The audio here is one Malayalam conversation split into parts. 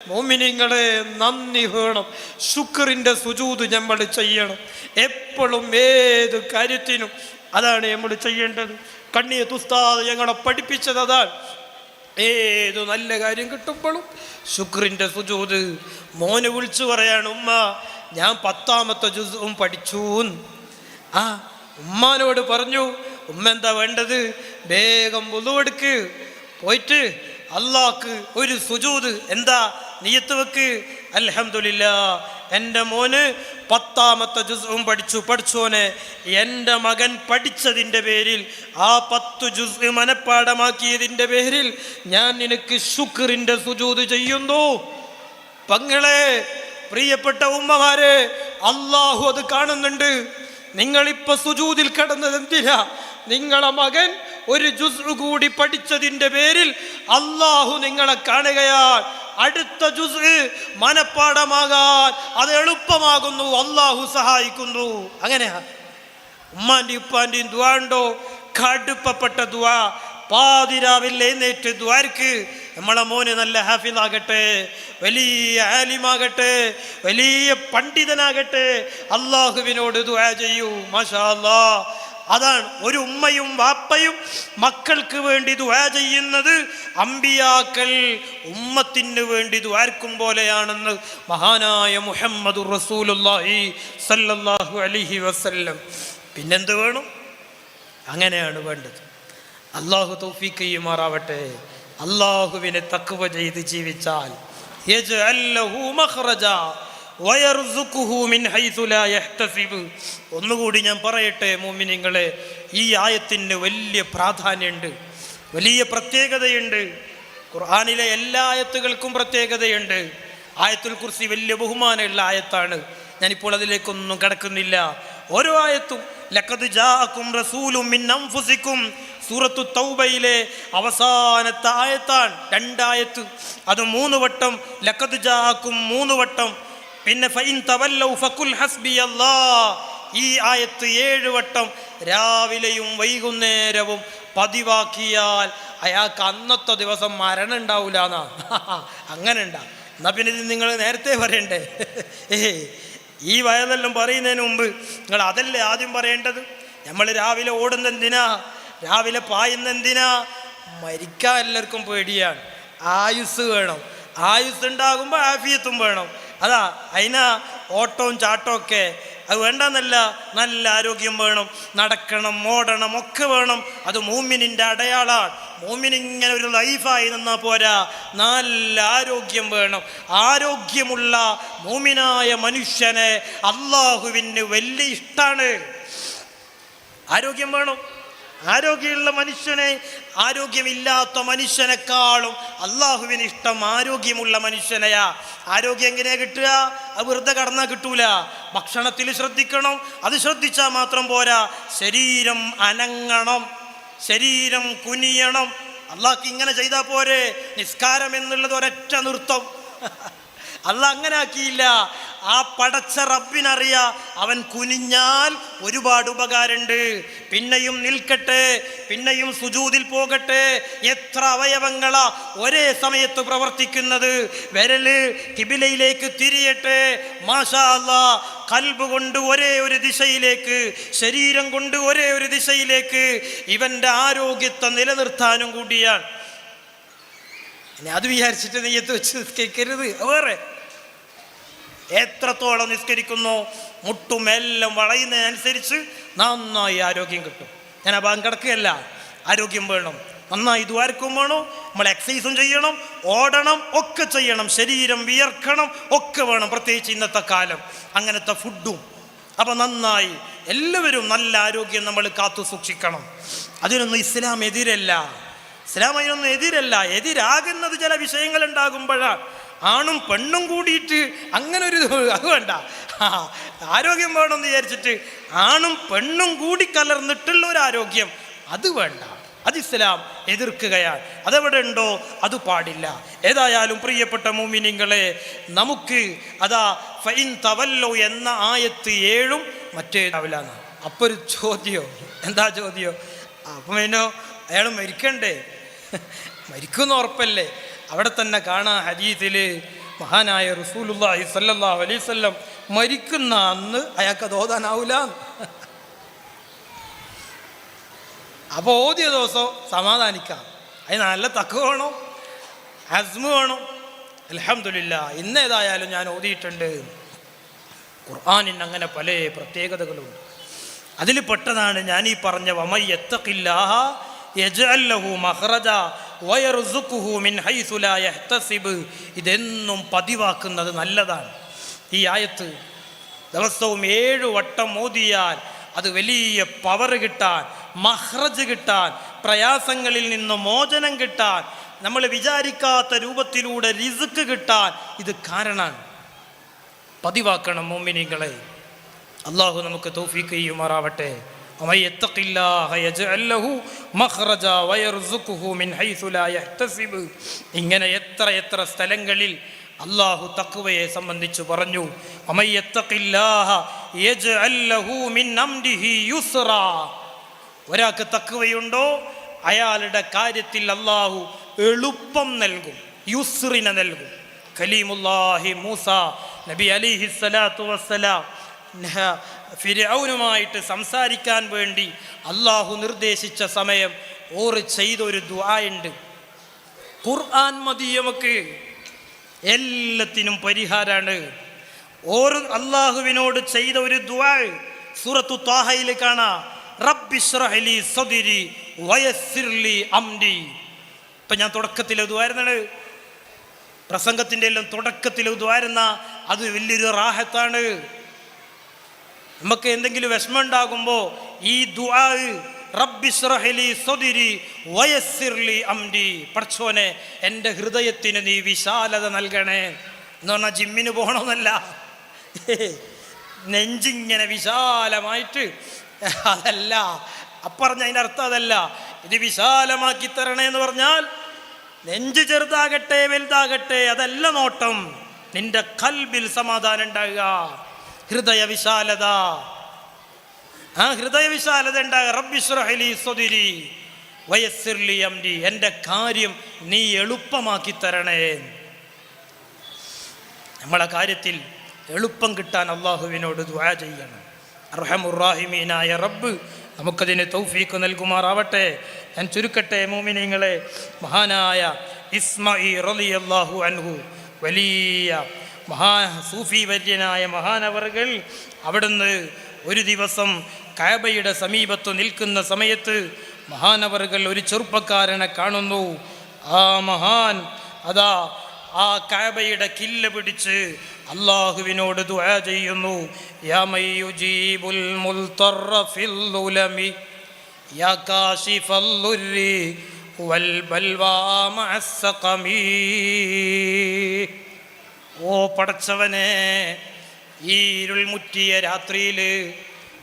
മോമിനിങ്ങളെ നന്ദി വേണം, ശുക്രിന്റെ സുജൂദ് നമ്മൾ ചെയ്യണം എപ്പോഴും, ഏത് കാര്യത്തിനും അതാണ് നമ്മൾ ചെയ്യേണ്ടത്. കണ്ണിയത്ത് ഉസ്താദ് ഞങ്ങളെ പഠിപ്പിച്ചത് അതാണ്. ഏതു നല്ല കാര്യം കിട്ടുമ്പോഴും ശുക്രിന്റെ സുജൂദ്. മോന് വിളിച്ചു പറയാണ്, ഉമ്മ ഞാൻ 10ാമത്തെ ജുസും പഠിച്ചു. ഉമ്മാനോട് പറഞ്ഞു, ഉമ്മ എന്താ വേണ്ടത്, വേഗം വുളു എടുക്ക്, പോയിട്ട് അള്ളാഹ്ക്ക് ഒരു സുജൂദ് എന്താ നിയത്ത് വെക്ക്. അൽഹംദുലില്ലാഹ്, എൻ്റെ മോന് 10ാമത്തെ ജുസും പഠിച്ചു. പഠിച്ചോനെ, എൻ്റെ മകൻ പഠിച്ചതിൻ്റെ പേരിൽ, ആ 10 ജുസ് മനപ്പാടമാക്കിയതിൻ്റെ പേരിൽ ഞാൻ നിനക്ക് ശുക്രിൻ്റെ സുജൂദ് ചെയ്യുന്നു. പങ്ങളെ, പ്രിയപ്പെട്ട ഉമ്മമാരെ, അള്ളാഹു അത് കാണുന്നുണ്ട്. നിങ്ങളിപ്പോൾ സുജൂദിൽ കിടന്നത് എന്തിനാ? നിങ്ങളെ മകൻ ഒരു ജുസ് കൂടി പഠിച്ചതിൻ്റെ പേരിൽ അള്ളാഹു നിങ്ങളെ കാണുകയാണ്. അടുത്ത ജുസ് മനപ്പാടമാകാൻ അത് എളുപ്പമാകുന്നു, അള്ളാഹു സഹായിക്കുന്നു. അങ്ങനെയാ ഉമ്മാൻ്റെയും ഉപ്പാൻ്റെയും ദുആ ഉണ്ടോ? കടുപ്പപ്പെട്ട ദുആ. പാതിരാവിൽ എഴുന്നേറ്റ് ദ്വാരക്ക് നമ്മളെ മോന് നല്ല ഹാഫിളാകട്ടെ, വലിയ ആലിമാകട്ടെ, വലിയ പണ്ഡിതനാകട്ടെ, അള്ളാഹുവിനോട് ദുആ ചെയ്യൂ. മാഷാ അല്ലാഹ്. അതാണ് ഒരു ഉമ്മയും വാപ്പയും മക്കൾക്ക് വേണ്ടി ദുആ ചെയ്യുന്നത്. അമ്പിയാക്കൾ ഉമ്മത്തിന് വേണ്ടി ദുആർക്കും പോലെയാണെന്ന് മഹാനായ മുഹമ്മദുർ റസൂലുള്ളാഹി സല്ലല്ലാഹു അലൈഹി വസല്ലം. പിന്നെന്ത് വേണം? അങ്ങനെയാണ് വേണ്ടത്. അള്ളാഹു തൗഫീഖ് ചെയ്യുമാറാവട്ടെ. അള്ളാഹുവിനെ തഖ്വ ചെയ്ത് ജീവിച്ചാൽ യജ്അൽ ലഹു മഖ്റജാ വയർസുഖുഹു മിൻ ഹൈസു ലാ യഹ്തസിബ്. ഒന്നുകൂടി ഞാൻ പറയട്ടെ മുഅ്മിനീങ്ങളെ, ഈ ആയത്തിന് വലിയ പ്രാധാന്യമുണ്ട്, വലിയ പ്രത്യേകതയുണ്ട്. ഖുർആനിലെ എല്ലാ ആയത്തുകൾക്കും പ്രത്യേകതയുണ്ട്. ആയത്തുൽ കുർസി വലിയ ബഹുമാനമുള്ള ആയത്താണ്. ഞാനിപ്പോൾ അതിലേക്കൊന്നും കടക്കുന്നില്ല. ഓരോ ആയത്തും ലഖദ് ജാഅകും റസൂലും മിൻ അൻഫുസികും, സൂറത്തു തൗബയിലെ അവസാനത്തെ ആയത്താണ്. 2 ആയത്ത്, അത് 3 വട്ടം ലഖദ് ജാഅകും 3 വട്ടം. പിന്നെ ഫഇൻ തവല്ലൗ ഫഖുൽ ഹസ്ബിയല്ലാഹ്, ഈ ആയത്ത് 7 വട്ടം രാവിലെയും വൈകുന്നേരവും പതിവാക്കിയാൽ അയാൾക്ക് അന്നത്തെ ദിവസം മരണം ഉണ്ടാവില്ല എന്നാ. അങ്ങനെ ഉണ്ടാ. എന്നാ പിന്നെ ഇത് നിങ്ങൾ നേരത്തെ പറയണ്ടേ? ഈ വയതെല്ലാം പറയുന്നതിന് മുമ്പ് നിങ്ങൾ അതല്ലേ ആദ്യം പറയേണ്ടത്. നമ്മൾ രാവിലെ ഓടുന്നെന്തിനാ, രാവിലെ പായുന്നെന്തിനാ? മരിക്കാൻ എല്ലാവർക്കും പേടിയാണ്. ആയുസ് വേണം. ആയുസ് ഉണ്ടാകുമ്പോൾ ആഫിയത്തും വേണം. അതാ അതിനാ ഓട്ടവും ചാട്ടവും ഒക്കെ. അത് വേണ്ടെന്നല്ല, നല്ല ആരോഗ്യം വേണം, നടക്കണം, ഓടണം, ഒക്കെ വേണം. അത് മൂമിനിൻ്റെ അടയാളാണ്. മൂമിനിങ്ങനെ ഒരു ലൈഫായി നിന്നാൽ പോരാ, നല്ല ആരോഗ്യം വേണം. ആരോഗ്യമുള്ള മൂമിനായ മനുഷ്യനെ അള്ളാഹുവിന് വലിയ ഇഷ്ടമാണ്. ആരോഗ്യം വേണം. ആരോഗ്യമുള്ള മനുഷ്യനെ ആരോഗ്യമില്ലാത്ത മനുഷ്യനെക്കാളും അള്ളാഹുവിന് ഇഷ്ടം ആരോഗ്യമുള്ള മനുഷ്യനെയാ. ആരോഗ്യം എങ്ങനെയാ കിട്ടുക? അത് വെറുതെ കടന്നാൽ കിട്ടൂല. ഭക്ഷണത്തിൽ ശ്രദ്ധിക്കണം. അത് ശ്രദ്ധിച്ചാൽ മാത്രം പോരാ, ശരീരം അനങ്ങണം, ശരീരം കുനിയണം. അള്ളാഹ്ക്ക് ഇങ്ങനെ ചെയ്താൽ പോരെ? നിസ്കാരം എന്നുള്ളത് ഒരൊറ്റ നൃത്തം. അള്ളാഹ് അങ്ങനെ ആക്കിയില്ല. ആ പടച്ച റബ്ബിനറിയാ, അവൻ കുനിഞ്ഞാൽ ഒരുപാട് ഉപകാരമുണ്ട്. പിന്നെയും നിൽക്കട്ടെ, പിന്നെയും സുജൂദിൽ പോകട്ടെ. എത്ര അവയവങ്ങളാ ഒരേ സമയത്ത് പ്രവർത്തിക്കുന്നത്. വിരല് കിബിലയിലേക്ക് തിരിയട്ടെ, മാഷാ അല്ലാഹ്. കൽബ് കൊണ്ട് ഒരേ ഒരു ദിശയിലേക്ക്, ശരീരം കൊണ്ട് ഒരേ ഒരു ദിശയിലേക്ക്. ഇവൻ്റെ ആരോഗ്യത്തെ നിലനിർത്താനും കൂടിയാണ്. ഇനി അത് വിചാരിച്ചിട്ട് നെയ്യത്ത് വെച്ച് നിസ്കരിക്കരുത്. വേറെ എത്രത്തോളം നിസ്കരിക്കുന്നു, മുട്ടുമെല്ലാം വളയുന്നതിനനുസരിച്ച് നന്നായി ആരോഗ്യം കിട്ടും. ഞാൻ ആ ഭാഗം കിടക്കുകയല്ല. ആരോഗ്യം വേണം, നന്നായി ദ്വാരക്കും വേണം, നമ്മൾ എക്സസൈസും ചെയ്യണം, ഓടണം, ഒക്കെ ചെയ്യണം, ശരീരം വിയർക്കണം, ഒക്കെ വേണം. പ്രത്യേകിച്ച് ഇന്നത്തെ കാലം അങ്ങനത്തെ ഫുഡും. അപ്പം നന്നായി എല്ലാവരും നല്ല ആരോഗ്യം നമ്മൾ കാത്തു സൂക്ഷിക്കണം. അതിനൊന്നും ഇസ്ലാം എതിരല്ല. ഇസ്ലാം അതിനൊന്നും എതിരല്ല. എതിരാകുന്നത് ചില വിഷയങ്ങൾ ഉണ്ടാകുമ്പോഴാണ്. ആണും പെണ്ണും കൂടിയിട്ട് അങ്ങനെ ഒരു അത് വേണ്ട. ആരോഗ്യം വേണമെന്ന് വിചാരിച്ചിട്ട് ആണും പെണ്ണും കൂടി കലർന്നിട്ടുള്ള ഒരു ആരോഗ്യം അത് വേണ്ട. അത് ഇസ്ലാം എതിർക്കുകയാണ്. അതെവിടെ ഉണ്ടോ അത് പാടില്ല. ഏതായാലും പ്രിയപ്പെട്ട മുഅ്മിനീങ്ങളെ, നമുക്ക് അതാ ഫഇൻ തവല്ലൗ എന്ന ആയത്ത് 7 മറ്റേതാവില്ലാന്ന്. അപ്പോൾ ഒരു ചോദ്യം. എന്താ ചോദ്യം? അപ്പം പിന്നെ അയാൾ മരിക്കണ്ടേ? മരിക്കുമെന്ന് ഉറപ്പല്ലേ? അവിടെ തന്നെ കാണാം ഹദീസിൽ മഹാനായ റസൂലുള്ളാഹി സ്വല്ലല്ലാഹു അലൈഹി വസല്ലം മരിക്കുന്ന അന്ന് അയാൾക്കത് ഓതാനാവൂല. അപ്പോൾ ഓതിയ ദിവസം സമാധാനിക്കാം. അതിന് നല്ല തഖ്വ വേണം, അസ്മ് വേണം. അൽഹംദുലില്ലാഹ് ഇന്നേതായാലും ഞാൻ ഓതിയിട്ടുണ്ട്. ഖുർആനിന് അങ്ങനെ പല പ്രത്യേകതകളുണ്ട്. അതിൽ പെട്ടതാണ് ഞാൻ ഈ പറഞ്ഞ വമൻ യത്തഖില്ലാഹ യജ്അൽ ലഹു മഖ്റജ വയർസുഖുഹു മിൻ ഹൈസു ലാ യഹ്തസിബ്. ഇതെന്നും പതിവാക്കുന്നത് നല്ലതാണ്. ഈ ആയത്ത് ദിവസവും 7 വട്ടം ഓതിയാൽ അത് വലിയ പവർ കിട്ടാൻ, മഖ്റജ് കിട്ടാൻ, പ്രയാസങ്ങളിൽ നിന്ന് മോചനം കിട്ടാൻ, നമ്മൾ വിചാരിക്കാത്ത രൂപത്തിലൂടെ റിസ്ക് കിട്ടാൻ ഇത് കാരണമാണ്. പതിവാക്കണം മുഅ്മിനീങ്ങളെ. അള്ളാഹു നമുക്ക് തൗഫീഖ് ചെയ്യുമാറാവട്ടെ. വമൻ യത്തഖില്ലാഹ യജ്അൽ ലഹു മഖ്റജ വയർസുഖുഹു മിൻ ഹൈസു ലാ യഹ്തസിബ്. ഇങ്ങനെ എത്ര സ്ഥലങ്ങളിൽ അള്ളാഹു തഖ്വയെ സംബന്ധിച്ച് പറഞ്ഞു. വമൻ യത്തഖില്ലാഹ യജ്അൽ ലഹു മിൻ അംരിഹി യുസ്റാ. ഒരാൾക്ക് തഖ്വയുണ്ടോ അയാളുടെ കാര്യത്തിൽ അള്ളാഹു എളുപ്പം നൽകും, യുസ്റിനെ നൽകും. കലീമുല്ലാഹി മൂസ നബി അലൈഹിസ്സലാത്തു വസ്സലാം ഫിർഔനുമായിട്ട് സംസാരിക്കാൻ വേണ്ടി അള്ളാഹു നിർദ്ദേശിച്ച സമയം ഓർ ചെയ്തൊരു ദുആയുണ്ട്. ഖുർആൻ മതി നമുക്ക്, എല്ലാത്തിനും പരിഹാരമാണ്. ഓർ അള്ളാഹുവിനോട് ചെയ്ത ഒരു ദുആ സൂറത്തു ത്വാഹയിൽ കാണാം. റബ്ബിശ്റഹ് ലി സദ്രി വയസ്സിർ ലി അംരി. ഇപ്പം ഞാൻ തുടക്കത്തിൽ ദുആയിരുന്നാണ്, പ്രസംഗത്തിൻ്റെ എല്ലാം തുടക്കത്തിൽ ദുആയിരുന്ന അത് വലിയൊരു റാഹത്താണ്. നമുക്ക് എന്തെങ്കിലും വിഷമം ഉണ്ടാകുമ്പോൾ ഈ ദുആ റബ്ബിശ്റഹ് ലി സദ്രി വയസ്സിർ ലി അംരി, പടച്ചോനെ എൻ്റെ ഹൃദയത്തിന് നീ വിശാലത നൽകണേ എന്ന് പറഞ്ഞാൽ ജിമ്മിന് പോകണമെന്നല്ല, നെഞ്ചിങ്ങനെ വിശാലമായിട്ട് അതല്ല. അപ്പറഞ്ഞ അതിൻ്റെ അർത്ഥം അതല്ല. ഇത് വിശാലമാക്കി തരണേ എന്ന് പറഞ്ഞാൽ നെഞ്ച് ചെറുതാകട്ടെ വലുതാകട്ടെ അതല്ല നോട്ടം, നിന്റെ ഖൽബിൽ സമാധാനം ഉണ്ടാകുക, ഹൃദയ വിശാലത. ആ ഹൃദയ വിശാലത ഉണ്ടാകുക. റബ്ബിശ്റഹ് ലി സദ്രി വയസ്സിർ ലി അംരി, എൻ്റെ കാര്യം നീ എളുപ്പമാക്കി തരണേ. നമ്മളെ കാര്യത്തിൽ എളുപ്പം കിട്ടാൻ അള്ളാഹുവിനോട് ദുആ ചെയ്യണം. അർഹമുർ-റാഹിമീനായ റബ്ബ് നമുക്കതിന് തൗഫീഖ് നൽകുമാറാവട്ടെ. ഞാൻ ചുരുക്കട്ടെ മുഅ്മിനീങ്ങളെ. മഹാനായ ഇസ്മാഈൽ റളിയല്ലാഹു അൻഹു വലിയ സൂഫി വര്യനായ മഹാനവറുകൾ അവിടുന്ന് ഒരു ദിവസം കഅബയുടെ സമീപത്ത് നിൽക്കുന്ന സമയത്ത് മഹാനവറുകൾ ഒരു ചെറുപ്പക്കാരനെ കാണുന്നു. ആ മഹാൻ അതാ ആ കഅബയുടെ കില്ല പിടിച്ച് അല്ലാഹുവിനോട് ദുആ ചെയ്യുന്നു. യാ മയ്യുജീബുൽ മുൽതറ ഫിൽ ഉലമി യാ കാശിഫൽ ദുർരി വൽ ബൽവാ മഅസ്സഖമി. ഓ പടച്ചവനെ, ഈ ഇരുൾ മുറ്റിയ രാത്രിയിൽ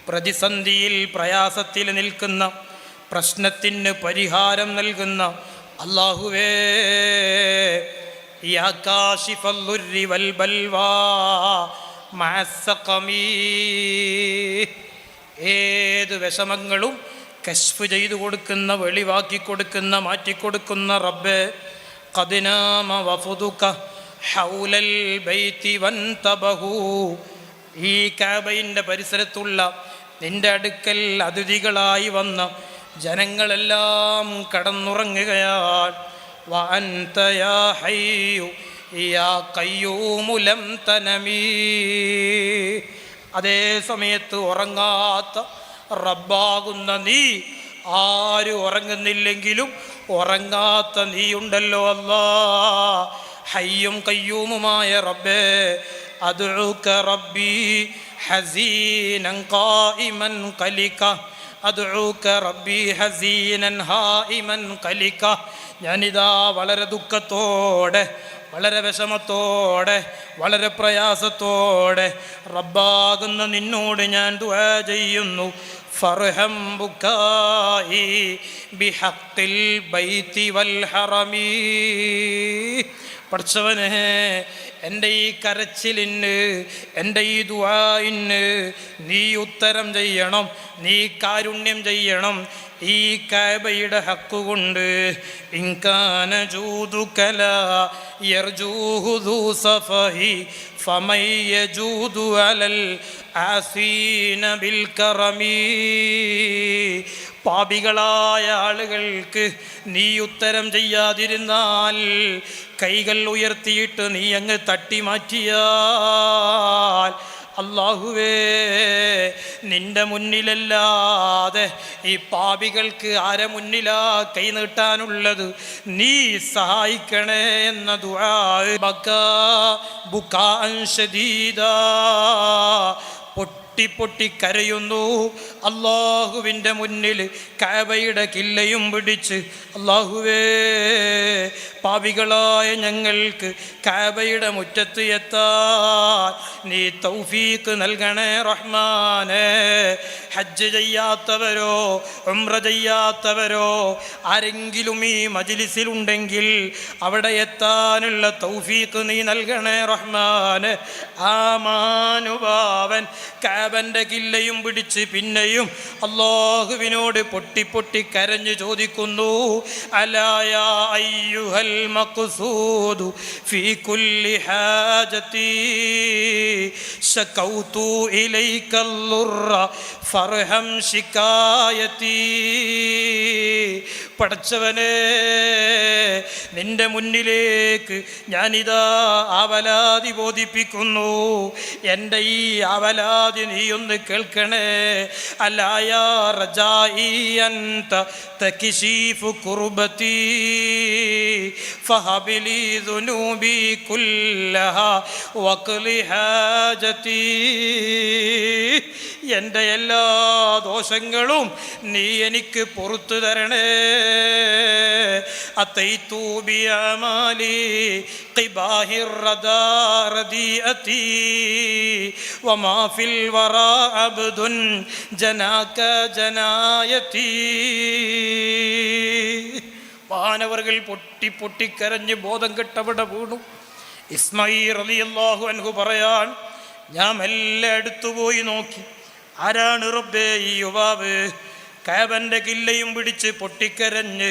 പ്രതിസന്ധിയിൽ പ്രയാസത്തിൽ നിൽക്കുന്ന, പ്രശ്നത്തിന് പരിഹാരം നൽകുന്ന അല്ലാഹുവേ, യാ കാശിഫൽ ദുർരി വൽ ബൽവാ മഅസ്സഖമി, ഏത് വിഷമങ്ങളും കശ്ഫ് ചെയ്തു കൊടുക്കുന്ന, വെളിവാക്കി കൊടുക്കുന്ന, മാറ്റിക്കൊടുക്കുന്ന റബ്ബേ, ഖദ് നാമ വഫുദുക ഹൗലൽ ബൈതി വൻതബഹു. ഈ കഅബയുടെ പരിസരത്തുള്ള നിന്റെ അടുക്കൽ അതിഥികളായി വന്ന ജനങ്ങളെല്ലാം കടന്നുറങ്ങുകയാണ്. വഅൻത യാ ഹയ്യു യാ ഖയ്യൂമു ലം തനമീ. അതേ സമയത്ത് ഉറങ്ങാത്ത റബ്ബാകുന്ന നീ, ആരും ഉറങ്ങുന്നില്ലെങ്കിലും ഉറങ്ങാത്ത നീയുണ്ടല്ലോ അല്ലാ. ഹയ്യും ഖയ്യൂമുമായ റബ്ബേ, അദ്ഉക റബ്ബി ഹസീനൻ ഖായിമൻ ഖലിക, അദ്ഉക റബ്ബി ഹസീനൻ ഹായിമൻ ഖലിക. ഞാനിതാ വളരെ ദുഃഖത്തോടെ, വളരെ വിഷമത്തോടെ, വളരെ പ്രയാസത്തോടെ റബ്ബാകുന്ന നിന്നോട് ഞാൻ ദുആ ചെയ്യുന്നു. ഫർഹം ബുകായി ബിഹഖിൽ ബൈതി വൽ ഹറമി. പടച്ചവനെ, എൻ്റെ ഈ കരച്ചിലിന്, എൻ്റെ ഈ ദുആഇന് നീ ഉത്തരം ചെയ്യണം, നീ കാരുണ്യം ചെയ്യണം. ഈ കഅബയുടെ ഹക്ക് കൊണ്ട് ഇൻകാന ജൂദുക ലാ യർജൂഹു ദൂ സഫഹി ഫമൻ യജൂദു അലൽ ആസീന ബിൽ കറമി. പാപികളായ ആളുകൾക്ക് നീ ഉത്തരം ചെയ്യാതിരുന്നാൽ, കൈകൾ ഉയർത്തിയിട്ട് നീ അങ്ങ് തട്ടി മാറ്റിയാൽ, അല്ലാഹുവേ, നിന്റെ മുന്നിലല്ലാതെ ഈ പാപികൾക്ക് ആരെ മുന്നിലാ കൈ നീട്ടാനുള്ളത്? നീ സഹായിക്കണേ എന്ന ദുആ. ബക്കാ ബുകാഅൻ ശദീദാ, പൊട്ടി പൊട്ടി കരയുന്നു അല്ലാഹുവിൻ്റെ മുന്നിൽ, കഅബയുടെ കില്ലയും പിടിച്ച്. അല്ലാഹുവേ, പാപികളായ ഞങ്ങൾക്ക് കഅബയുടെ മുറ്റത്ത് എത്താൻ നീ തൗഫീഖ് നൽകണേ റഹ്മാനേ. ഹജ്ജ് ചെയ്യാത്തവരോ ഉംറ ചെയ്യാത്തവരോ ആരെങ്കിലും ഈ മജ്ലിസിലുണ്ടെങ്കിൽ അവിടെ എത്താനുള്ള തൗഫീഖ് നീ നൽകണേ റഹ്മാനേ. ആ മാനുഭാവൻ കഅബന്റെ കില്ലയും പിടിച്ച് പിന്നെയും അല്ലാഹുവിനോട് പൊട്ടി പൊട്ടി കരഞ്ഞു ചോദിക്കുന്നു, അലാ യാ അയ്യുഹൽ മഖ്സൂദു ഫീ കുല്ലി ഹാജതി ശകൗതു ഇലൈകൽ ളുർറ ഫർഹം ശികായതി. പടച്ചവനെ, നിന്റെ മുന്നിലേക്ക് ഞാനിതാ ആവലാതി ബോധിപ്പിക്കുന്നു. എൻ്റെ ഈ ആവലാതി നീയൊന്ന് കേൾക്കണേ. അലാ യാ റജാഇ അൻത തക്ശീഫു കുർബതി ഫഹബിലി ദുനൂബി കുല്ലഹാ വഖ്ലി ഹാജതി. എൻ്റെ എല്ലാ ദോഷങ്ങളും നീ എനിക്ക് പുറത്തു തരണേ. അതൈതു ബിഅമാലി ഖിബാഹിർ റദാറദിഅതി വമാ ഫിൽ വറാ അബ്ദുൻ ജനാക ജനായതി. വാനവർകൾ പൊട്ടി പൊട്ടിക്കരഞ്ഞ് ബോധം കെട്ടവിടെ വീണു. ഇസ്മായിൽ റളിയല്ലാഹു അൻഹു പറയാൻ, ഞാൻ മെല്ലെ അടുത്തുപോയി നോക്കി, ആരാണ് റബ്ബേ ഈ യുവാവ്? കഅബന്റെ കില്ലയും പിടിച്ച് പൊട്ടിക്കരഞ്ഞ്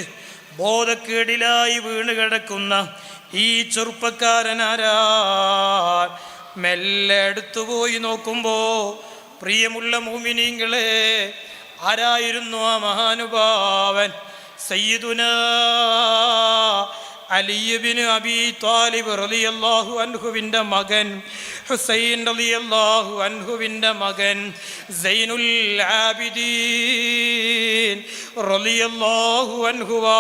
ബോധക്കേടിലായി വീണ് കിടക്കുന്ന ഈ ചെറുപ്പക്കാരനാരാ? മെല്ലെ അടുത്തുപോയി നോക്കുമ്പോ, പ്രിയമുള്ള മുഅ്മിനീങ്ങളെ, ആരായിരുന്നു ആ മഹാനുഭാവൻ? സയ്യിദുനാ അലി ഇബ്നു അബീ ത്വാലിബ് റളിയല്ലാഹു അൻഹുവിൻ്റെ മകൻ, ഹുസൈൻ റളിയല്ലാഹു അൻഹുവിൻ്റെ മകൻ, സൈനുൽ ആബിദീൻ റളിയല്ലാഹു അൻഹുവാ.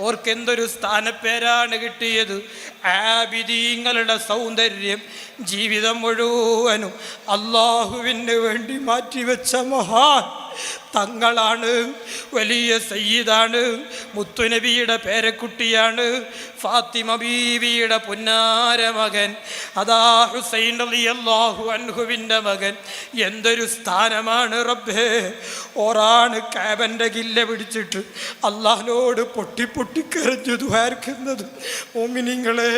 ഓർക്കെന്തൊരു സ്ഥാനപ്പേരാണ് കിട്ടിയത്! ആബിദീങ്ങളുടെ സൗന്ദര്യം ജീവിതം മുഴുവനും അല്ലാഹുവിന് വേണ്ടി മാറ്റിവെച്ച മഹാൻ തങ്ങളാണ്. വലിയ സയ്യിദാണ്. മുത്തുനബിയുടെ പേരക്കുട്ടിയാണ്. ഫാത്തിമ ബീവിയുടെ പുന്നാര മകൻ. അതാ ഹുസൈൻ റളിയല്ലാഹു അൻഹുവിൻ്റെ മകൻ. എന്തൊരു സ്ഥാനമാണ് റബ്ബേ! ഓറാണ് കഅബന്റെ കില്ല പിടിച്ചിട്ട് അല്ലാഹുവിനോട് പൊട്ടി പൊട്ടിക്കരഞ്ഞു ദുആർക്കുന്നത്. മുഅ്മിനീങ്ങളെ,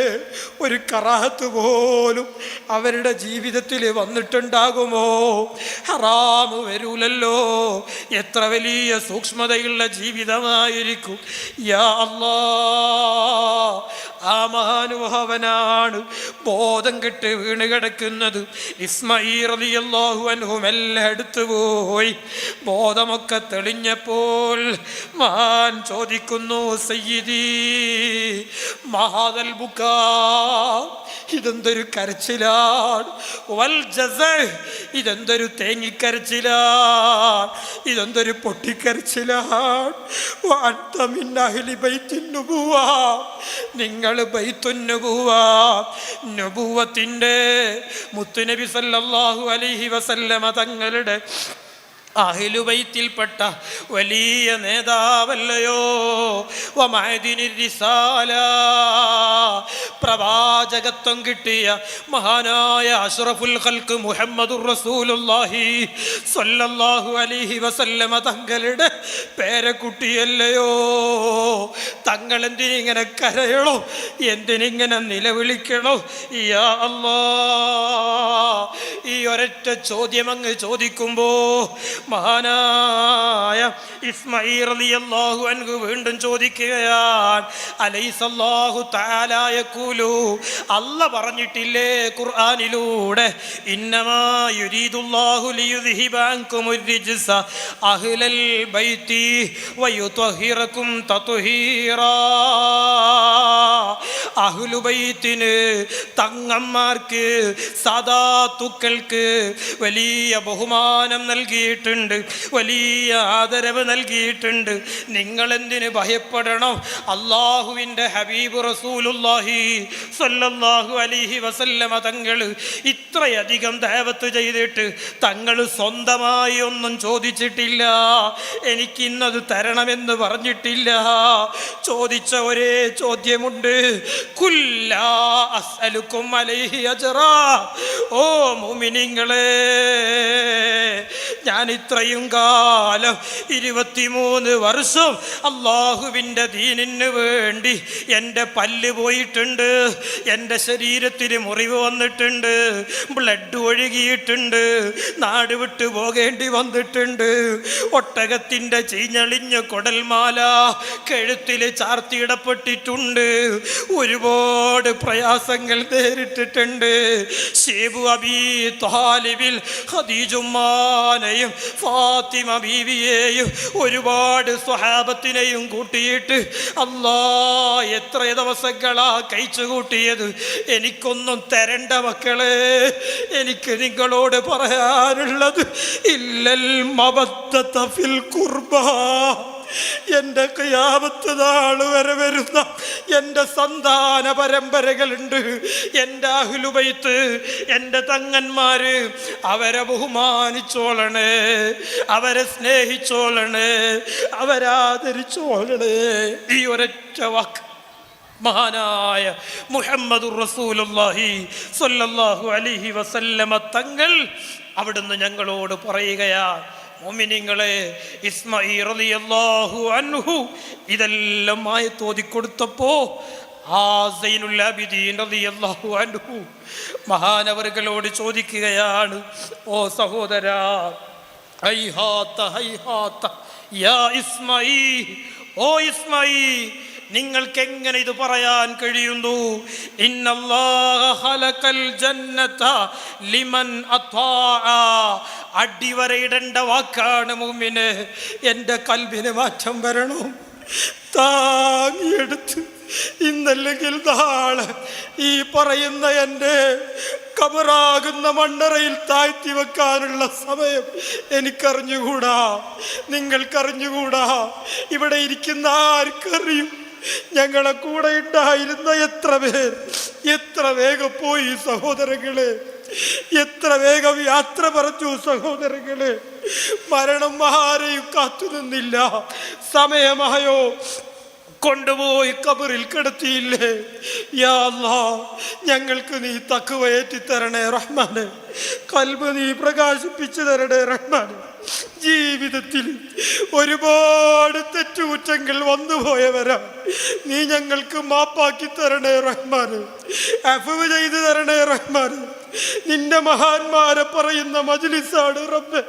ഒരു കറാഹത്ത് പോലും അവരുടെ ജീവിതത്തിൽ വന്നിട്ടുണ്ടാകുമോ? ഹറാമ് വരൂലല്ലോ. എത്ര വലിയ സൂക്ഷ്മതയുള്ള ജീവിതമായിരിക്കും. യാ അല്ലാഹ്, ആ മഹാനുഭാവനാണ് ബോധം കെട്ട് വീണ് കിടക്കുന്നത്. ഇസ്മായിൽ റളിയല്ലാഹു അൻഹു മെല്ലെ അടുത്തു പോയി. ബോധമൊക്കെ തെളിഞ്ഞപ്പോൾ മഹാൻ ചോദിക്കുന്നു, സയ്യിദി മഹാദൽ ബുക്കാ, ഇതെന്തൊരു കരച്ചിലാണ്! വൽ ജസ, ഇതെന്തൊരു തേങ്ങിക്കരച്ചിലാണ്! ഇതെന്തൊരു പൊട്ടിക്കരച്ചിലാണ്! വഅൻത മിൻ അഹ്ലി ബൈത്തിൻ നുബുവ, നിങ്ങൾ ബൈത്തുൻ നുബുവ, നുബുവത്തിൻ്റെ മുത്തുനബി സല്ലല്ലാഹു അലൈഹി വസല്ലമ തങ്ങളുടെ അഹ്ലുബൈത്തിൽപ്പെട്ട വലിയ നേതാവല്ലയോ. വമഅദിനി റിസാല, പ്രവാചകത്വം കിട്ടിയ മഹാനായ അഷ്റഫുൽ ഖൽഖ് മുഹമ്മദുർ റസൂലുള്ളാഹി സ്വല്ലല്ലാഹു അലൈഹി വസല്ലമ തങ്ങളുടെ പേരക്കുട്ടിയല്ലയോ. തങ്ങൾ എന്തിനിങ്ങനെ കരയണോ, എന്തിനിങ്ങനെ നിലവിളിക്കണോ? യാ അല്ലാഹ്, ഈ ഒരൊറ്റ ചോദ്യം അങ്ങ് ചോദിക്കുമ്പോ മഹാനായ ഇസ്മാഈൽ റളിയല്ലാഹു അൻഹു വീണ്ടും ചോദിക്കുകയാണ്, അലൈസല്ലാഹു തആല യഖൂലു, അല്ലാഹ് പറഞ്ഞിട്ടില്ലേ ഖുർആനിലൂടെ, ഇന്നമാ യുരീദുല്ലാഹു ലിയുദ്ഹിബ അൻകുമുർ റിജ്സ അഹ്ലൽ ബൈത്തി വയുത്വഹിറകും തത്വഹീറാ. അഹ്ലുബൈത്തിന്, തങ്ങന്മാർക്ക്, സാദാത്തുക്കൾക്ക് വലിയ ബഹുമാനം നൽകിയിട്ടുണ്ട്, വലിയ ആദരവ് നൽകിയിട്ടുണ്ട്. നിങ്ങളെന്തിന് ഭയപ്പെടണം? അള്ളാഹുവിൻ്റെ ഹബീബ് റസൂലുള്ളാഹി സ്വല്ലല്ലാഹു അലൈഹി വസല്ലമ തങ്ങൾ ഇത്രയധികം ദഅവത്ത് ചെയ്തിട്ട് തങ്ങൾ സ്വന്തമായി ഒന്നും ചോദിച്ചിട്ടില്ല, എനിക്കിന്നത് തരണമെന്ന് പറഞ്ഞിട്ടില്ല. ചോദിച്ച ഒരേ ചോദ്യമുണ്ട്, കുല്ലാ അസ്അലുക്കും അലൈഹി അജ്റാ. ഓ മുഅ്മിനീങ്ങളെ, ഞാൻ ഇത്രയും കാലം 23 വർഷം അള്ളാഹുവിൻ്റെ ദീനിന് വേണ്ടി എൻ്റെ പല്ല് പോയിട്ടുണ്ട്, എൻ്റെ ശരീരത്തിൽ മുറിവ് വന്നിട്ടുണ്ട്, ബ്ലഡ് ഒഴുകിയിട്ടുണ്ട്, നാട് വിട്ടു പോകേണ്ടി വന്നിട്ടുണ്ട്, ഒട്ടകത്തിൻ്റെ ചീഞ്ഞളിഞ്ഞ കൊടൽമാല കഴുത്തിൽ ചാർത്തിയിടപ്പെട്ടിട്ടുണ്ട്, ഒരുപാട് പ്രയാസങ്ങൾ നേരിട്ടിട്ടുണ്ട്. ശേബു അബീ ത്വാലിബിൽ ഖദീജുമ്മാനെയും ഫാത്തിമ ബീവിയെയും ഒരുപാട് സ്വഹാബത്തിനെയും കൂട്ടിയിട്ട് അല്ലാ എത്ര ദിവസങ്ങളാ കഴിച്ചു കൂട്ടിയത്. എനിക്കൊന്നും തരണ്ട മക്കളെ, എനിക്ക് നിങ്ങളോട് പറയാനുള്ളത് ഇല്ലൽ മവദ്ദത ഫിൽ ഖുർബാ. എൻ്റെ ഖിയാമത്ത് നാൾ വരെ വരുന്ന എൻ്റെ സന്താന പരമ്പരകളുണ്ട്, എൻ്റെ അഹ്ലുബൈത്ത്, എൻ്റെ തങ്ങന്മാര്, അവരെ ബഹുമാനിച്ചോളണേ, അവരെ സ്നേഹിച്ചോളണേ, അവരാദരിച്ചോളണേ. ഈ ഒരൊറ്റ വാക്ക് മഹാനായ മുഹമ്മദുർ റസൂലുള്ളാഹി സ്വല്ലല്ലാഹു അലൈഹി വസല്ലമ തങ്ങൾ അവിടുന്ന് ഞങ്ങളോട് പറയുകയാണ്. മുഅ്മിനീങ്ങളെ, ഇസ്മാഈൽ റളിയല്ലാഹു അൻഹു ഇതെല്ലാം ഓതിക്കൊടുത്തപ്പോ ആ സൈനുൽ ആബിദീൻ റളിയല്ലാഹു അൻഹു മഹാനവറുകളോട് ചോദിക്കുകയാണ്, ഓ സഹോദരാ, ഹൈഹാത്ത ഹൈഹാത്ത യാ ഇസ്മാഈൽ, ഓ ഇസ്മാഈൽ, നിങ്ങൾക്ക് എങ്ങനെ ഇത് പറയാൻ കഴിയുന്നു? ഇന്നല്ലാഹ ഖലഖൽ ജന്നത ലിമൻ അത്വാഅ. അടിവരയിടേണ്ട വാക്കാണ് മുഅ്മിനെ. എൻ്റെ കൽബിന് മാറ്റം വരണം. താങ്ങിയെടുത്ത് ഇന്നല്ലെങ്കിൽ നാളെ ഈ പറയുന്ന എൻ്റെ കബറാകുന്ന മണ്ണറയിൽ താഴ്ത്തി വെക്കാനുള്ള സമയം എനിക്കറിഞ്ഞുകൂടാ, നിങ്ങൾക്കറിഞ്ഞുകൂടാ, ഇവിടെ ഇരിക്കുന്ന ആർക്കറിയും? ഞങ്ങളെ കൂടെ ഉണ്ടായിരുന്ന എത്ര പേർ എത്ര വേഗം പോയി സഹോദരങ്ങളെ, എത്ര വേഗം യാത്ര പറഞ്ഞു സഹോദരങ്ങളെ. മരണം ആരെയും കാത്തു നിന്നില്ല. സമയമായോ കൊണ്ടുപോയി കബറിൽ കിടത്തിയില്ലേ? യാ അല്ലാഹ്, ഞങ്ങൾക്ക് നീ തഖ്വയേറ്റി തരണേ റഹ്മാനെ, ഖൽബ് നീ പ്രകാശിപ്പിച്ചു തരണേ റഹ്മാനെ. ജീവിതത്തിൽ ഒരുപാട് തെറ്റുകുറ്റങ്ങൾ വന്നുപോയവരാ, നീ ഞങ്ങൾക്ക് മാപ്പാക്കി തരണേ റഹ്മാനെ, അഫ്വ് ചെയ്തു തരണേ റഹ്മാനെ. നിന്റെ മഹാന്മാരെ പറയുന്ന മജ്ലിസാണ് റബ്ബേ.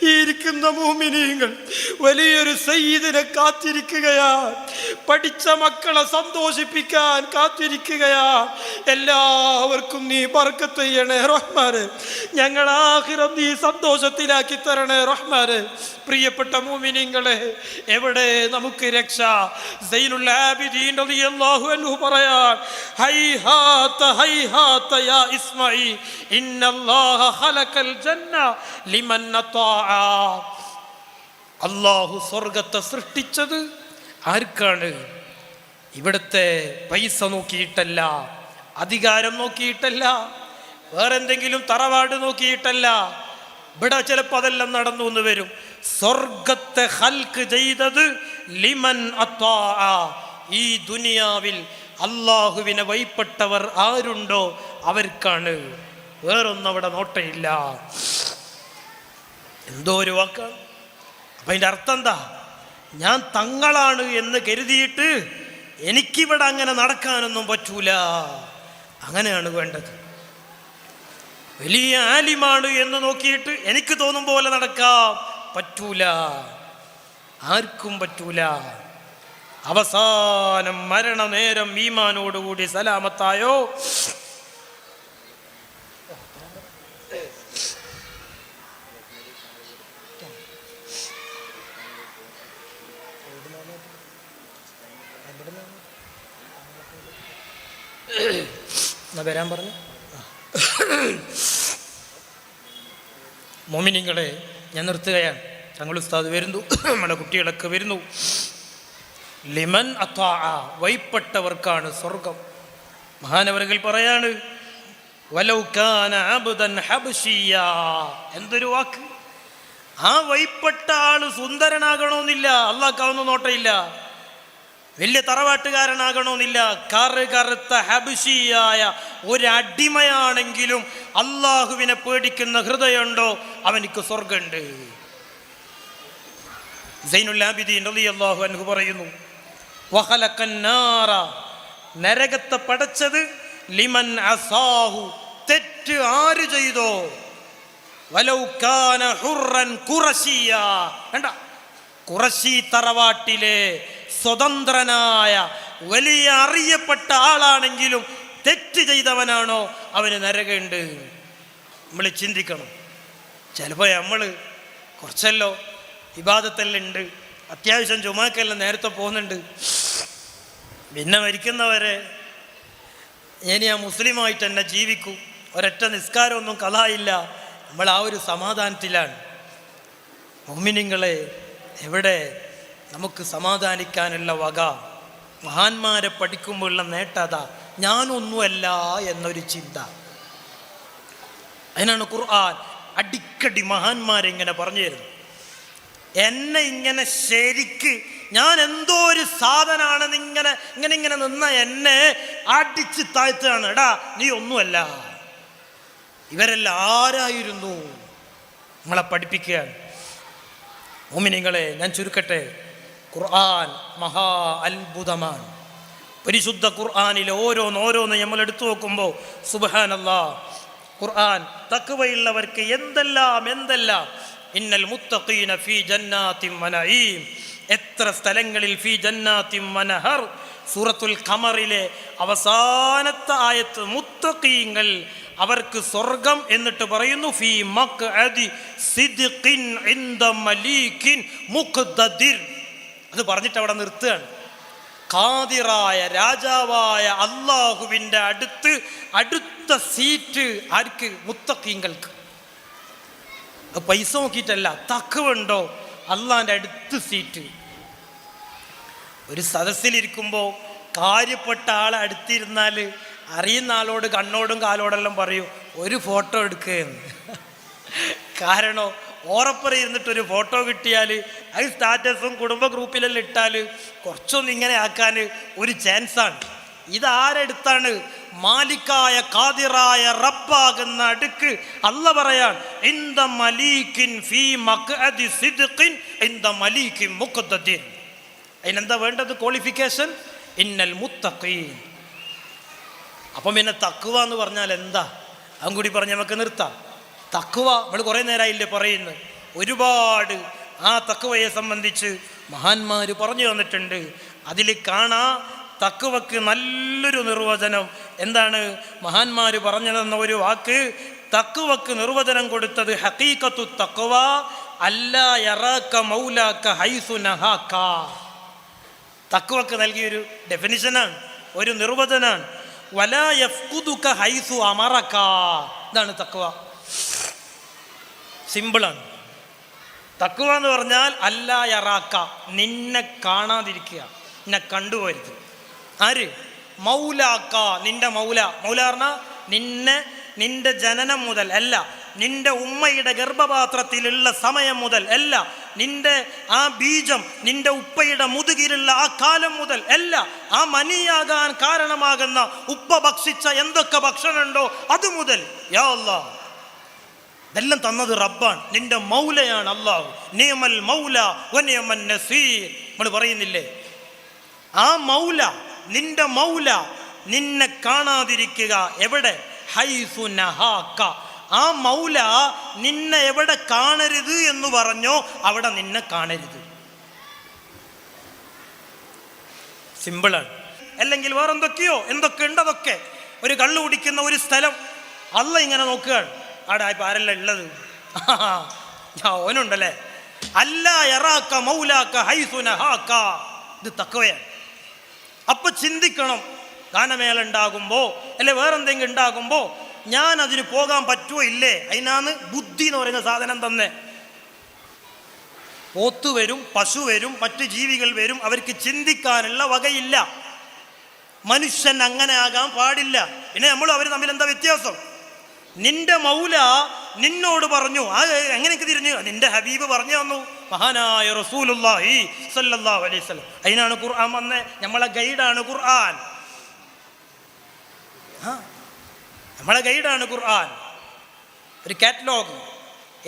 ഈ ഇരിക്കുന്ന മുഅ്മിനീങ്ങൾ വലിയൊരു സയ്യിദിനെ കാത്തിരിക്കുകയാ, പഠിച്ച മക്കളെ സന്തോഷിപ്പിക്കാൻ കാത്തിരിക്കുകയാ. എല്ലാവർക്കും നീ ബർക്കത്ത് ചെയ്യണേ റഹ്മാനെ, ഞങ്ങൾ ആഖിറം നീ സന്തോഷത്തിലാക്കി തരണേ റഹ്മാനെ. പ്രിയപ്പെട്ട മുഅ്മിനീങ്ങളെ, എവിടെ നമുക്ക് രക്ഷ? സൈനുൽ ആബിദീൻ റളിയല്ലാഹു അൻഹു പറയാൻ, ഹൈഹാത്ത ഹൈഹാത്ത യാ ഇസ്മാഈൽ, ഇന്നല്ലാഹ ഖലഖൽ ജന്ന ലിമൻ അത്വാഅ. അല്ലാഹു സ്വർഗത്തെ സൃഷ്ടിച്ചത് ആർക്കാണ്? ഇവിടുത്തെ പൈസ നോക്കിയിട്ടല്ല, അധികാരം നോക്കിയിട്ടല്ല, വേറെന്തെങ്കിലും തറവാട് നോക്കിയിട്ടല്ല, ഇവിടെ ചിലപ്പോൾ അതെല്ലാം നടന്നു എന്ന് വരും. സ്വർഗത്തെ ഹൽക്ക് ചെയ്തത് ലിമൻ അത്വാഅ. ഈ ദുനിയാവിൽ അള്ളാഹുവിനെ വഴിപ്പെട്ടവർ ആരുണ്ടോ അവർക്കാണ്. വേറൊന്നും അവിടെ നോട്ടയില്ല. എന്തോ ഒരു വാക്കാണ്. അപ്പം അതിൻ്റെ അർത്ഥം എന്താ? ഞാൻ തങ്ങളാണ് എന്ന് കരുതിയിട്ട് എനിക്കിവിടെ അങ്ങനെ നടക്കാനൊന്നും പറ്റൂല. അങ്ങനെയാണ് വേണ്ടത്. വലിയ ആലിമാണ് എന്ന് നോക്കിയിട്ട് എനിക്ക് തോന്നും പോലെ നടക്കാൻ പറ്റൂല, ആർക്കും പറ്റൂല. അവസാനം മരണനേരം ഈമാനോടുകൂടി സലാമത്തായോ വരാൻ പറഞ്ഞു. മോമിനിങ്ങളെ, ഞാൻ നിർത്തുകയാണ്. തങ്ങൾ ഉസ്താദ് വരുന്നു, നമ്മുടെ കുട്ടികളൊക്കെ വരുന്നു. ലിമൻ അത്വാഅ, വഴിപ്പെട്ടവർക്കാണ് സ്വർഗം. മഹാനവറുകൾ പറയാണ്, വലൗ കാന അബ്ദൻ ഹബ്ശിയ. എന്തൊരു വാക്ക്! ആ വഴിപ്പെട്ട ആള് സുന്ദരനാകണമെന്നില്ല, അള്ളാഹ്ക്കാവുന്ന നോട്ടമില്ല. വലിയ തറവാട്ടുകാരനാകണമെന്നില്ല. കറുത്ത ഹബ്ശിയായ ഒരടിമയാണെങ്കിലും അള്ളാഹുവിനെ പേടിക്കുന്ന ഹൃദയമുണ്ടോ അവനിക്ക് സ്വർഗമുണ്ട്. സൈനുൽ ആബിദീൻ റളിയല്ലാഹു അൻഹു പറയുന്നു, വഖലഖന്നാറ, നരകത്തെ പടച്ചത് ലിമൻ അസാഹു, തെറ്റ് ആര് ചെയ്തോ, വലൗ കാന ഹുറൻ ഖുറശിയ. വേണ്ട, ഖുറശി തറവാട്ടിലെ സ്വതന്ത്രനായ വലിയ അറിയപ്പെട്ട ആളാണെങ്കിലും തെറ്റ് ചെയ്തവനാണോ അവന് നരകമുണ്ട്. നമ്മൾ ചിന്തിക്കണം. ചിലപ്പോൾ നമ്മൾ കുറച്ചല്ലോ ഇബാദത്തെല്ലാം ഉണ്ട്, അത്യാവശ്യം ജുമാക്കെല്ലാം നേരത്തെ പോകുന്നുണ്ട്, പിന്നെ മരിക്കുന്നവരെ ഇനി ആ മുസ്ലിമായിട്ട് തന്നെ ജീവിക്കൂ, ഒരൊറ്റ നിസ്കാരമൊന്നും കലായില്ല, നമ്മൾ ആ ഒരു സമാധാനത്തിലാണ്. മുഅ്മിനീങ്ങളെ, എവിടെ നമുക്ക് സമാധാനിക്കാനുള്ള വക? മഹാന്മാരെ പഠിക്കുമ്പോഴുള്ള നേട്ടതാ, ഞാനൊന്നുമല്ല എന്നൊരു ചിന്ത. അതിനാണ് ഖുർആൻ അടിക്കടി മഹാന്മാരെങ്ങനെ പറഞ്ഞു തരുന്നത്. എന്നെ ഇങ്ങനെ ശരിക്ക് ഞാൻ എന്തോ ഒരു സാധനമാണെന്ന് ഇങ്ങനെ ഇങ്ങനെ ഇങ്ങനെ നിന്ന എന്നെ അടിച്ച് താഴ്ത്തുകയാണ്. എടാ, നീ ഒന്നുമല്ല. ഇവരെല്ലാം ആരായിരുന്നു? നമ്മളെ പഠിപ്പിക്കുകയാണ്. മുഅ്മിനീങ്ങളെ, ഞാൻ ചുരുക്കട്ടെ. ഖുർആൻ മഹാ അത്ഭുതമാണ്. പരിശുദ്ധ ഖുർആനിലെ ഓരോന്ന് നമ്മൾ എടുത്തു നോക്കുമ്പോൾ സുബ്ഹാനല്ലാഹ്, ഖുർആൻ തഖ്വയുള്ളവർക്ക് എന്തെല്ലാം ഇന്നൽ മുത്തഖീന ഫീ ജന്നാത്തിൻ വനഈം. എത്ര സ്ഥലങ്ങളിൽ ഫീ ജന്നാത്തിൻ വനഹർ. സൂറത്തുൽ ഖമറിലെ അവസാനത്തെ ആയത്ത്, മുത്തഖീങ്ങൾ അവർക്ക് സ്വർഗം എന്നിട്ട് പറയുന്നു ഫീ മഖ്അദി സിദ്ഖിൻ ഇൻദ മലീകിൻ മുഖ്തദിർ. അത് പറഞ്ഞിട്ട് അവിടെ നിർത്തുകയാണ്. ഖാദിറായ രാജാവായ അള്ളാഹുവിൻ്റെ അടുത്ത സീറ്റ് ആർക്ക്? മുത്തഖീങ്ങൾക്ക്. പൈസ നോക്കിയിട്ടല്ല, തഖ്വയുണ്ടോ അള്ളാഹിൻ്റെ അടുത്ത് സീറ്റ്. ഒരു സദസ്സിലിരിക്കുമ്പോൾ കാര്യപ്പെട്ട ആളെ അടുത്തിരുന്നാൽ അറിയുന്ന ആളോട് കണ്ണോടും കാലോടെല്ലാം പറയും ഒരു ഫോട്ടോ എടുക്കുകയെന്ന്. കാരണം ഓറപ്പുറം ഇരുന്നിട്ടൊരു ഫോട്ടോ കിട്ടിയാൽ അത് സ്റ്റാറ്റസും കുടുംബ ഗ്രൂപ്പിലെല്ലാം ഇട്ടാൽ കുറച്ചൊന്നും ഇങ്ങനെ ആക്കാൻ ഒരു ചാൻസാണ്. ഇതാരെടുത്താണ്? മാലിക്കായ ഖാദിറായ റബ്ബാകുന്ന അടുക്ക് അല്ല പറയാൻ, ഇന്ദ മലീകിൻ ഫീ മഖ്അദി സിദ്ഖിൻ ഇന്ദ മലീകിൻ മുഖ്തദിർ. അതിനെന്താ വേണ്ടത്? ക്വാളിഫിക്കേഷൻ, ഇന്നൽ മുത്തഖീൻ. അപ്പം പിന്നെ തഖ്വ എന്ന് പറഞ്ഞാൽ എന്താ? അതും കൂടി പറഞ്ഞ് നമുക്ക് നിർത്താം. തഖ്വ നമ്മൾ കുറേ നേരമായില്ലേ പറയുന്നു. ഒരുപാട് ആ തഖ്വയെ സംബന്ധിച്ച് മഹാന്മാർ പറഞ്ഞു തന്നിട്ടുണ്ട്. അതിൽ കാണാ തഖ്വക്ക് നല്ലൊരു നിർവചനം. എന്താണ് മഹാന്മാർ പറഞ്ഞു തന്ന ഒരു വാക്ക്? തഖ്വക്ക് നിർവചനം കൊടുത്തത് ഹഖീഖത്തു തഖ്വ അല്ലാ യറാക മൗലാക ഹൈസു നഹാക. തഖ്വക്ക് നൽകിയൊരു ഡെഫിനിഷനാണ്, ഒരു നിർവചനാണ്. വലാ യഫ്ഖുദുക ഹൈസു അമറക. ഇതാണ് തഖ്വ. സിമ്പിളാണ്. തഖ്വ എന്ന് പറഞ്ഞാൽ അല്ലാ യറാക, നിന്നെ കാണാതിരിക്കുക, നിന്നെ കണ്ടുപോരുത്. ആര്? മൗലാക്ക, നിന്റെ മൗല. മൗല പറഞ്ഞാൽ നിന്നെ നിന്റെ ജനനം മുതൽ അല്ല, നിന്റെ ഉമ്മയുടെ ഗർഭപാത്രത്തിലുള്ള സമയം മുതൽ അല്ല, നിന്റെ ആ ബീജം നിന്റെ ഉപ്പയുടെ മുതുകിലുള്ള ആ കാലം മുതൽ അല്ല, ആ മനിയാകാൻ കാരണമാകുന്ന ഉപ്പ ഭക്ഷിച്ച എന്തൊക്കെ ഭക്ഷണമുണ്ടോ അത് മുതൽ യാ അല്ലാഹ് ഇതെല്ലാം തന്നത് റബ്ബാണ്, നിന്റെ മൗലയാണ് അല്ലാഹു. നിഅമൽ മൗല വനിഅമൻ നസീർ നമ്മൾ പറയുന്നില്ലേ? ആ മൗല, നിന്റെ മൗല നിന്നെ കാണാതിരിക്കുക എവിടെ? ഹൈസു നഹാക. ആ മൗല നിന്നെ എവിടെ കാണരുത് എന്ന് പറഞ്ഞോ അവിടെ നിന്നെ കാണരുത്. സിമ്പിളാണ്. അല്ലെങ്കിൽ വേറെന്തൊക്കെയോ എന്തൊക്കെ ഉണ്ട് അതൊക്കെ. ഒരു കള്ളു കുടിക്കുന്ന ഒരു സ്ഥലം അല്ലാഹ് ഇങ്ങനെ നോക്കുകയാണ്, അവിടെ ഇപ്പം ആരല്ല ഉള്ളത്? ഓനുണ്ടല്ലേ. അല്ലാ യറാക മൗലാക ഹൈസു നഹാക. ഇത് തഖ്വയാണ്. അപ്പൊ ചിന്തിക്കണം, ഗാനമേള ഉണ്ടാകുമ്പോ അല്ലെ വേറെന്തെങ്കിലും ഉണ്ടാകുമ്പോ ഞാൻ അതിന് പോകാൻ പറ്റുമോ ഇല്ലേ? അതിനാണ് ബുദ്ധി എന്ന് പറയുന്ന സാധനം തന്നെ. പോത്ത് വരും, പശു വരും, മറ്റു ജീവികൾ വരും, അവർക്ക് ചിന്തിക്കാനുള്ള വകയില്ല. മനുഷ്യൻ അങ്ങനെ ആകാൻ പാടില്ല. പിന്നെ നമ്മളും അവർ തമ്മിൽ എന്താ വ്യത്യാസം? നിന്റെ മൗല നിന്നോട് പറഞ്ഞു, ആ എങ്ങനെയൊക്കെ തിരിഞ്ഞു? നിന്റെ ഹബീബ് പറഞ്ഞു തന്നു, മഹാനായ റസൂലുള്ളാഹി സ്വല്ലല്ലാഹു അലൈഹി വസല്ലം. അതിനാണ് ഖുർആൻ വന്നേ. നമ്മളെ ഗൈഡാണ് ഖുർആൻ. നമ്മളെ ഗൈഡാണ് ഖുർആൻ. ഒരു കാറ്റലോഗ്,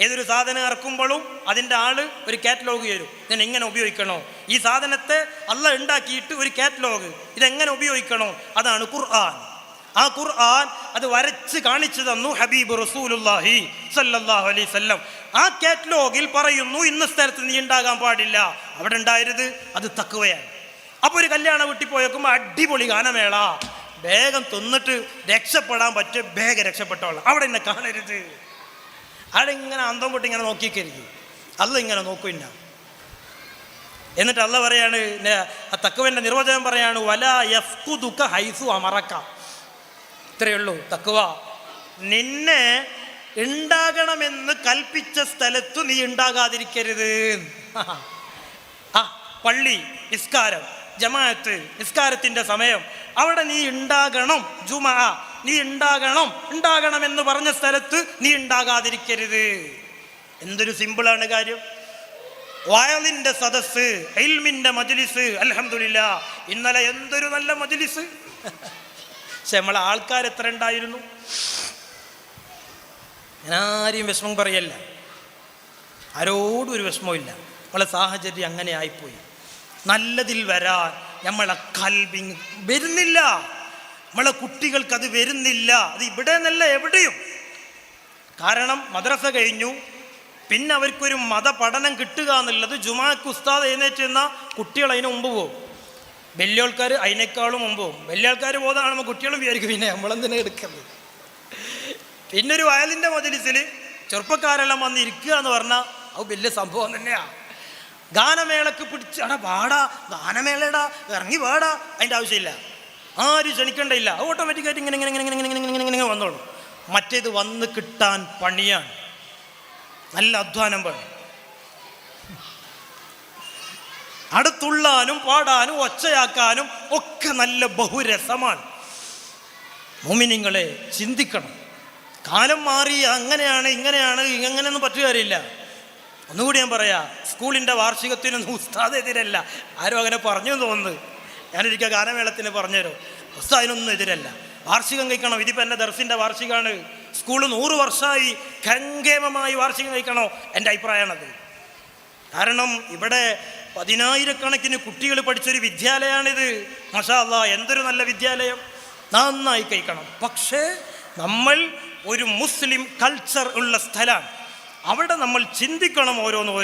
ഏതൊരു സാധനം ഇറക്കുമ്പോഴും അതിൻ്റെ ആള് ഒരു കാറ്റലോഗ് തരും. ഇതിനെ എങ്ങനെ ഉപയോഗിക്കണോ, ഈ സാധനത്തെ അല്ലാഹ് ഉണ്ടാക്കിയിട്ട് ഒരു കാറ്റലോഗ്, ഇതെങ്ങനെ ഉപയോഗിക്കണോ, അതാണ് ഖുർആൻ. ആ ഖുർആൻ അത് വരച്ച് കാണിച്ചു തന്നു ഹബീബ് റസൂലുള്ളാഹി സ്വല്ലല്ലാഹു അലൈഹി വസല്ലം. ആ കാറ്റലോഗിൽ പറയുന്നു ഇന്ന സ്ഥലത്ത് നീ ഉണ്ടാകാൻ പാടില്ല, അവിടെ ഉണ്ടായിരുത്, അത് തഖ്വയാണ്. അപ്പോൾ ഒരു കല്യാണ വീട്ടിൽ പോയേക്കുമ്പോൾ അടിപൊളി ഗാനമേള, വേഗം തിന്നിട്ട് രക്ഷപ്പെടാൻ പറ്റും, വേഗം രക്ഷപ്പെട്ടോളാം, അവിടെ എന്നെ കാണരുത്. അവിടെ ഇങ്ങനെ അന്തം കൊട്ടി ഇങ്ങനെ നോക്കിക്കരുത്. അല്ലാഹ് ഇങ്ങനെ നോക്കില്ല. എന്നിട്ട് അല്ലാഹ് പറയാണ്, ആ തഖ്വയുടെ നിർവചനം പറയാണ്, വലാ യഫ്ഖുദുക ഹൈസു അമറക. ഇത്രയേ ഉള്ളൂ തഖ്വ. നിന്നെ ഉണ്ടാകണമെന്ന് കൽപ്പിച്ച സ്ഥലത്ത് നീ ഉണ്ടാകാതിരിക്കരുത്. ആ പള്ളി, നിസ്കാരം, ജമാഅത്ത്, നിസ്കാരത്തിന്റെ സമയം, അവിടെ നീ ഉണ്ടാകണം. ജുമഅ നീ ഉണ്ടാകണം എന്ന് പറഞ്ഞ സ്ഥലത്ത് നീ ഉണ്ടാകാതിരിക്കരുത്. എന്തൊരു സിമ്പിളാണ് കാര്യം. വയലിന്റെ സദസ്സ്, ഇൽമിന്റെ മജ്ലിസ്, അൽഹംദുലില്ലാ ഇന്നലെ എന്തൊരു നല്ല മജ്ലിസ്. പക്ഷെ നമ്മളെ ആൾക്കാർ എത്ര ഉണ്ടായിരുന്നു? ഞാനാരെയും വിഷമം പറയല്ല, ആരോടും ഒരു വിഷമവും ഇല്ല. നമ്മളെ സാഹചര്യം അങ്ങനെ ആയിപ്പോയി. നല്ലതിൽ വരാൻ നമ്മളെ കൽബി വരുന്നില്ല, നമ്മളെ കുട്ടികൾക്ക് അത് വരുന്നില്ല. അത് ഇവിടെ നിന്നല്ല എവിടെയും. കാരണം മദ്രസ കഴിഞ്ഞു, പിന്നെ അവർക്കൊരു മതപഠനം കിട്ടുക എന്നുള്ളത് ജുമാക്ക് ഉസ്താദ് എഴുന്നേറ്റ് നിന്ന കുട്ടികൾ അതിന് മുമ്പ് പോകും, വലിയ ആൾക്കാർ അതിനേക്കാളും മുമ്പ് പോകും. വലിയ ആൾക്കാർ പോകുന്നതാണുമ്പോൾ കുട്ടികളും വിചാരിക്കും പിന്നെ നമ്മളെന്തിനാ എടുക്കുന്നത്. പിന്നെ ഒരു വയലിൻ്റെ മജ്‌ലിസിൽ ചെറുപ്പക്കാരെല്ലാം വന്ന് ഇരിക്കുക എന്ന് പറഞ്ഞാൽ അത് വലിയ സംഭവം തന്നെയാണ്. ഗാനമേളക്ക് പിടിച്ച് അടാ പാടാ, ഗാനമേളടാ ഇറങ്ങി പാടാ, അതിൻ്റെ ആവശ്യമില്ല, ആരും ക്ഷണിക്കേണ്ടയില്ല. അത് ഓട്ടോമാറ്റിക്കായിട്ട് ഇങ്ങനെ ഇങ്ങനെ ഇങ്ങനെ ഇങ്ങനെ ഇങ്ങനെ ഇങ്ങനെ വന്നോളൂ. മറ്റേത് വന്ന് കിട്ടാൻ പണിയാണ്, നല്ല അധ്വാനം വേണം. അടുത്തുള്ളാനും പാടാനും ഒച്ചയാക്കാനും ഒക്കെ നല്ല ബഹുരസമാണ്. മുഅ്മിനീങ്ങളെ ചിന്തിക്കണം. കാലം മാറി, അങ്ങനെയാണ് ഇങ്ങനെയാണ്, ഇങ്ങനെയൊന്നും പറ്റുകയില്ല. ഒന്നുകൂടി ഞാൻ പറയാം, സ്കൂളിൻ്റെ വാർഷികത്തിനൊന്നും ഉസ്താദ് എതിരല്ല. ആരും അങ്ങനെ പറഞ്ഞു തോന്നുന്നത്. ഞാനൊരിക്കൽ ഗാനമേളത്തിന് പറഞ്ഞുതരും, ഉസ്താദിനൊന്നും എതിരല്ല. വാർഷികം കഴിക്കണം. ഇതിപ്പോൾ എൻ്റെ ദർസിൻ്റെ വാർഷികമാണ്. സ്കൂൾ 100 വർഷമായി, ഖങ്കേമമായി വാർഷികം കഴിക്കണോ, എൻ്റെ അഭിപ്രായമാണത്. കാരണം ഇവിടെ 10,000 കുട്ടികൾ പഠിച്ചൊരു വിദ്യാലയമാണിത്. മാഷാ അല്ലാ, എന്തൊരു നല്ല വിദ്യാലയം, നന്നായി കഴിക്കണം. പക്ഷേ നമ്മൾ ഒരു മുസ്ലിം കൾച്ചർ ഉള്ള സ്ഥലമാണ്. അവിടെ നമ്മൾ ചിന്തിക്കണം, ഓരോന്നും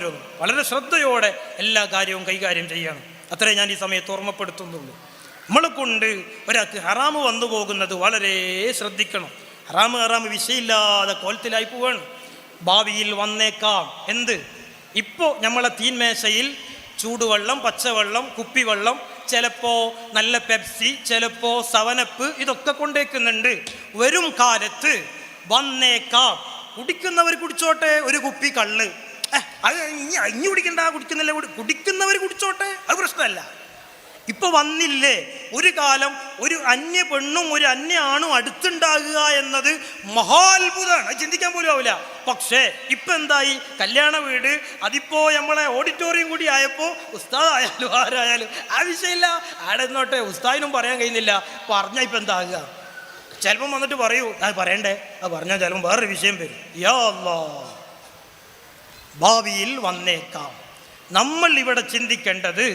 വളരെ ശ്രദ്ധയോടെ എല്ലാ കാര്യവും കൈകാര്യം ചെയ്യണം. അത്രേ ഞാൻ ഈ സമയത്ത് ഓർമ്മപ്പെടുത്തുന്നുള്ളൂ. നമ്മളെ കൊണ്ട് ഒരാൾക്ക് ഹറാമ് വന്നു പോകുന്നത് വളരെ ശ്രദ്ധിക്കണം. ഹറാമ് വിഷയമില്ലാതെ കോലത്തിലായി പോവാണ്. ഭാവിയിൽ വന്നേക്കാം എന്ത്. ഇപ്പോൾ നമ്മളെ തീന്മേശയിൽ ചൂടുവെള്ളം, പച്ചവെള്ളം, കുപ്പിവെള്ളം, ചിലപ്പോൾ നല്ല പെപ്സി, ചിലപ്പോൾ 7up, ഇതൊക്കെ കൊണ്ടേക്കുന്നുണ്ട്. വരും കാലത്ത് വന്നേക്കാം. കുടിക്കുന്നവർ കുടിച്ചോട്ടെ, ഒരു കുപ്പി കള്ള്, അത് ഇനി കുടിക്കണ്ട, കുടിക്കുന്നവർ കുടിച്ചോട്ടെ, അത് പ്രശ്നമല്ല. ഇപ്പൊ വന്നില്ലേ ഒരു കാലം, ഒരു അന്യ പെണ്ണും ഒരു അന്യ ആണും അടുത്തുണ്ടാകുക എന്നത് മഹാത്ഭുതമാണ്. അത് ചിന്തിക്കാൻ പോലും ആവില്ല. പക്ഷേ ഇപ്പം എന്തായി, കല്യാണ വീട് അതിപ്പോ നമ്മളെ ഓഡിറ്റോറിയം കൂടി ആയപ്പോൾ ഉസ്താദായാലും ആരായാലും ആവശ്യമില്ല, ആടെ നിന്നോട്ടെ, ഉസ്താദിനും പറയാൻ കഴിയുന്നില്ല. പറഞ്ഞാൽ ഇപ്പം എന്താകുക, ചിലപ്പം വന്നിട്ട് പറയൂ അത് പറയണ്ടേ, അത് പറഞ്ഞാൽ ചിലപ്പം വേറൊരു വിഷയം വരും. യാ അല്ലാ, ഭാവിയിൽ വന്നേക്കാം. നമ്മൾ ഇവിടെ ചിന്തിക്കേണ്ടത്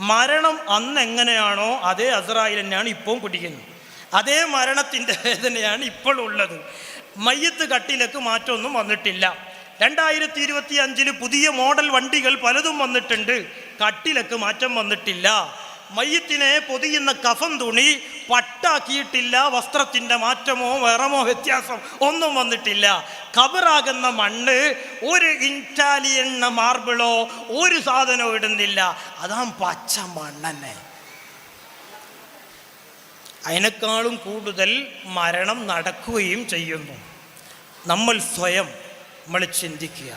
മരണം അന്ന് എങ്ങനെയാണോ അതേ അസ്രായേൽ തന്നെയാണ് ഇപ്പോൾ പിടിക്കുന്നത്, അതേ മരണത്തിൻ്റെ വേദനയാണ് ഇപ്പോൾ ഉള്ളത്. മയ്യത്ത് കട്ടിലേക്ക് മാറ്റമൊന്നും വന്നിട്ടില്ല. 2025 പുതിയ മോഡൽ വണ്ടികൾ പലതും വന്നിട്ടുണ്ട്, കട്ടിലേക്ക് മാറ്റം വന്നിട്ടില്ല. മയ്യത്തിനെ പൊതിയുന്ന കഫൻ തുണി പട്ടാക്കിയിട്ടില്ല, വസ്ത്രത്തിൻ്റെ മാറ്റമോ നിറമോ വ്യത്യാസം ഒന്നും വന്നിട്ടില്ല. ഖബറാകുന്ന മണ്ണ് ഒരു ഇറ്റാലിയൻ മാർബിളോ ഒരു സാധനവും ഇടുന്നില്ല, അതാ പച്ച മണ്ണെന്നെ. അതിനേക്കാളും കൂടുതൽ മരണം നടക്കുകയും ചെയ്യുന്നു. നമ്മൾ സ്വയം ചിന്തിക്കുക,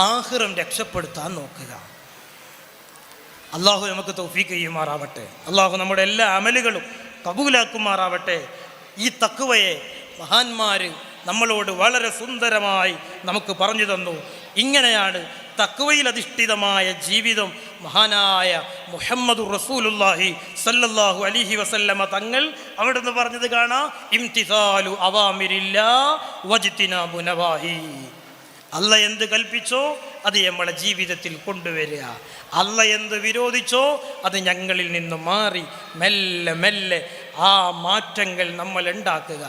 ആഖിറം രക്ഷപ്പെടുത്താൻ നോക്കുക. അള്ളാഹു നമുക്ക് തൗഫീഖ് ചെയ്യുമാറാവട്ടെ. അള്ളാഹു നമ്മുടെ എല്ലാ അമലുകളും കബൂലാക്കുമാറാവട്ടെ. ഈ തഖ്വയെ മഹാന്മാർ നമ്മളോട് വളരെ സുന്ദരമായി നമുക്ക് പറഞ്ഞു തന്നു. ഇങ്ങനെയാണ് തഖ്വയിൽ അധിഷ്ഠിതമായ ജീവിതം മഹാനായ മുഹമ്മദുർ റസൂലുള്ളാഹി സല്ലല്ലാഹു അലൈഹി വസല്ലമ തങ്ങൾ അവിടുന്ന് പറഞ്ഞത് കാണാം. ഇംതിസാലു അവാമിരില്ലാ വജ്തിനാബു നവാഹി. അല്ല എന്ത് കൽപ്പിച്ചോ അത് നമ്മളെ ജീവിതത്തിൽ കൊണ്ടുവരിക, അല്ല എന്ത് വിരോധിച്ചോ അത് ഞങ്ങളിൽ നിന്ന് മാറി മെല്ലെ മെല്ലെ ആ മാറ്റങ്ങൾ നമ്മൾ ഉണ്ടാക്കുക.